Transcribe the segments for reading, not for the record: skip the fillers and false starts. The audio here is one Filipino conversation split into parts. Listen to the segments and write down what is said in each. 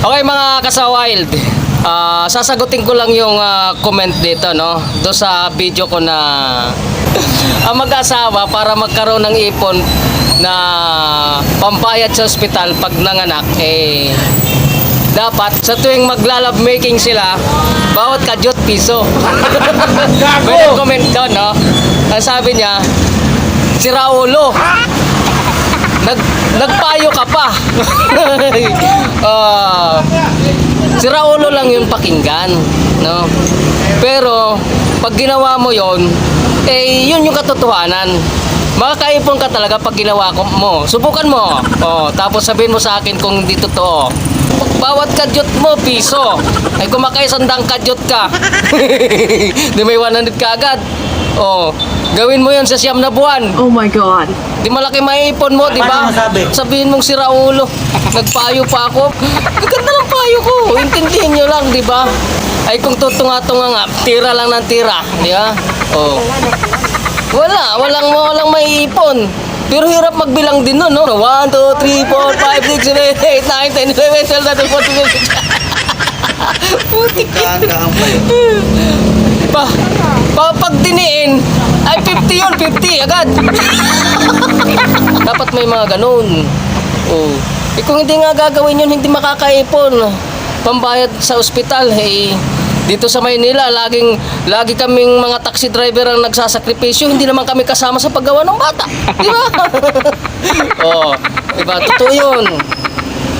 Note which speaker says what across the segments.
Speaker 1: Okay mga kasawild, sasagutin ko lang yung comment dito, no? Doon sa video ko na ang mag-asawa para magkaroon ng ipon na pambayad sa ospital pag nanganak, dapat sa tuwing magla-love making sila, bawat kadyot piso. May nag-comment doon, no? Ang sabi niya, si Raulo, nagpayo ka pa. Si Raulo lang yung pakinggan, no? Pero pag ginawa mo yon, yun yung katotohanan. Makakaipon ka talaga pag ginawa mo. Subukan mo. Tapos sabihin mo sa akin kung hindi totoo. Bawat kadyot mo, piso. Ay kung makaisandang kadyot ka, di may 100 ka agad. Gawin mo yun sa 9 na buwan.
Speaker 2: Oh my God.
Speaker 1: Di malaki maiipon mo, di ba? Sabihin mong si Raulo, nagpayo pa ako. Gaganda ng payo ko. Intindihin nyo lang, di ba? Ay kung tutunga-tunga nga, tira lang ng tira. Di ba? Walang maiipon. Pero hirap magbilang din nun, no? 1, 2, 3, 4, 5, 6, 7, 8, 9, 10, 11, 12, 13, 14, 15. Putik yan. Pag diniin, ay 50 yun, 50 agad. Dapat may mga ganun. Kung hindi nga gagawin yun, hindi makakaipon. Pambayad sa ospital, dito sa Maynila, lagi kaming mga taxi driver ang nagsasakripisyo, hindi naman kami kasama sa paggawa ng bata. Di ba? Diba? Totoo yun.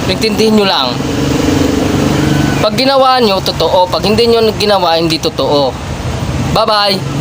Speaker 1: Intindihin nyo lang. Pag ginawa nyo, totoo. Pag hindi nyo ginawa, hindi totoo. Bye-bye.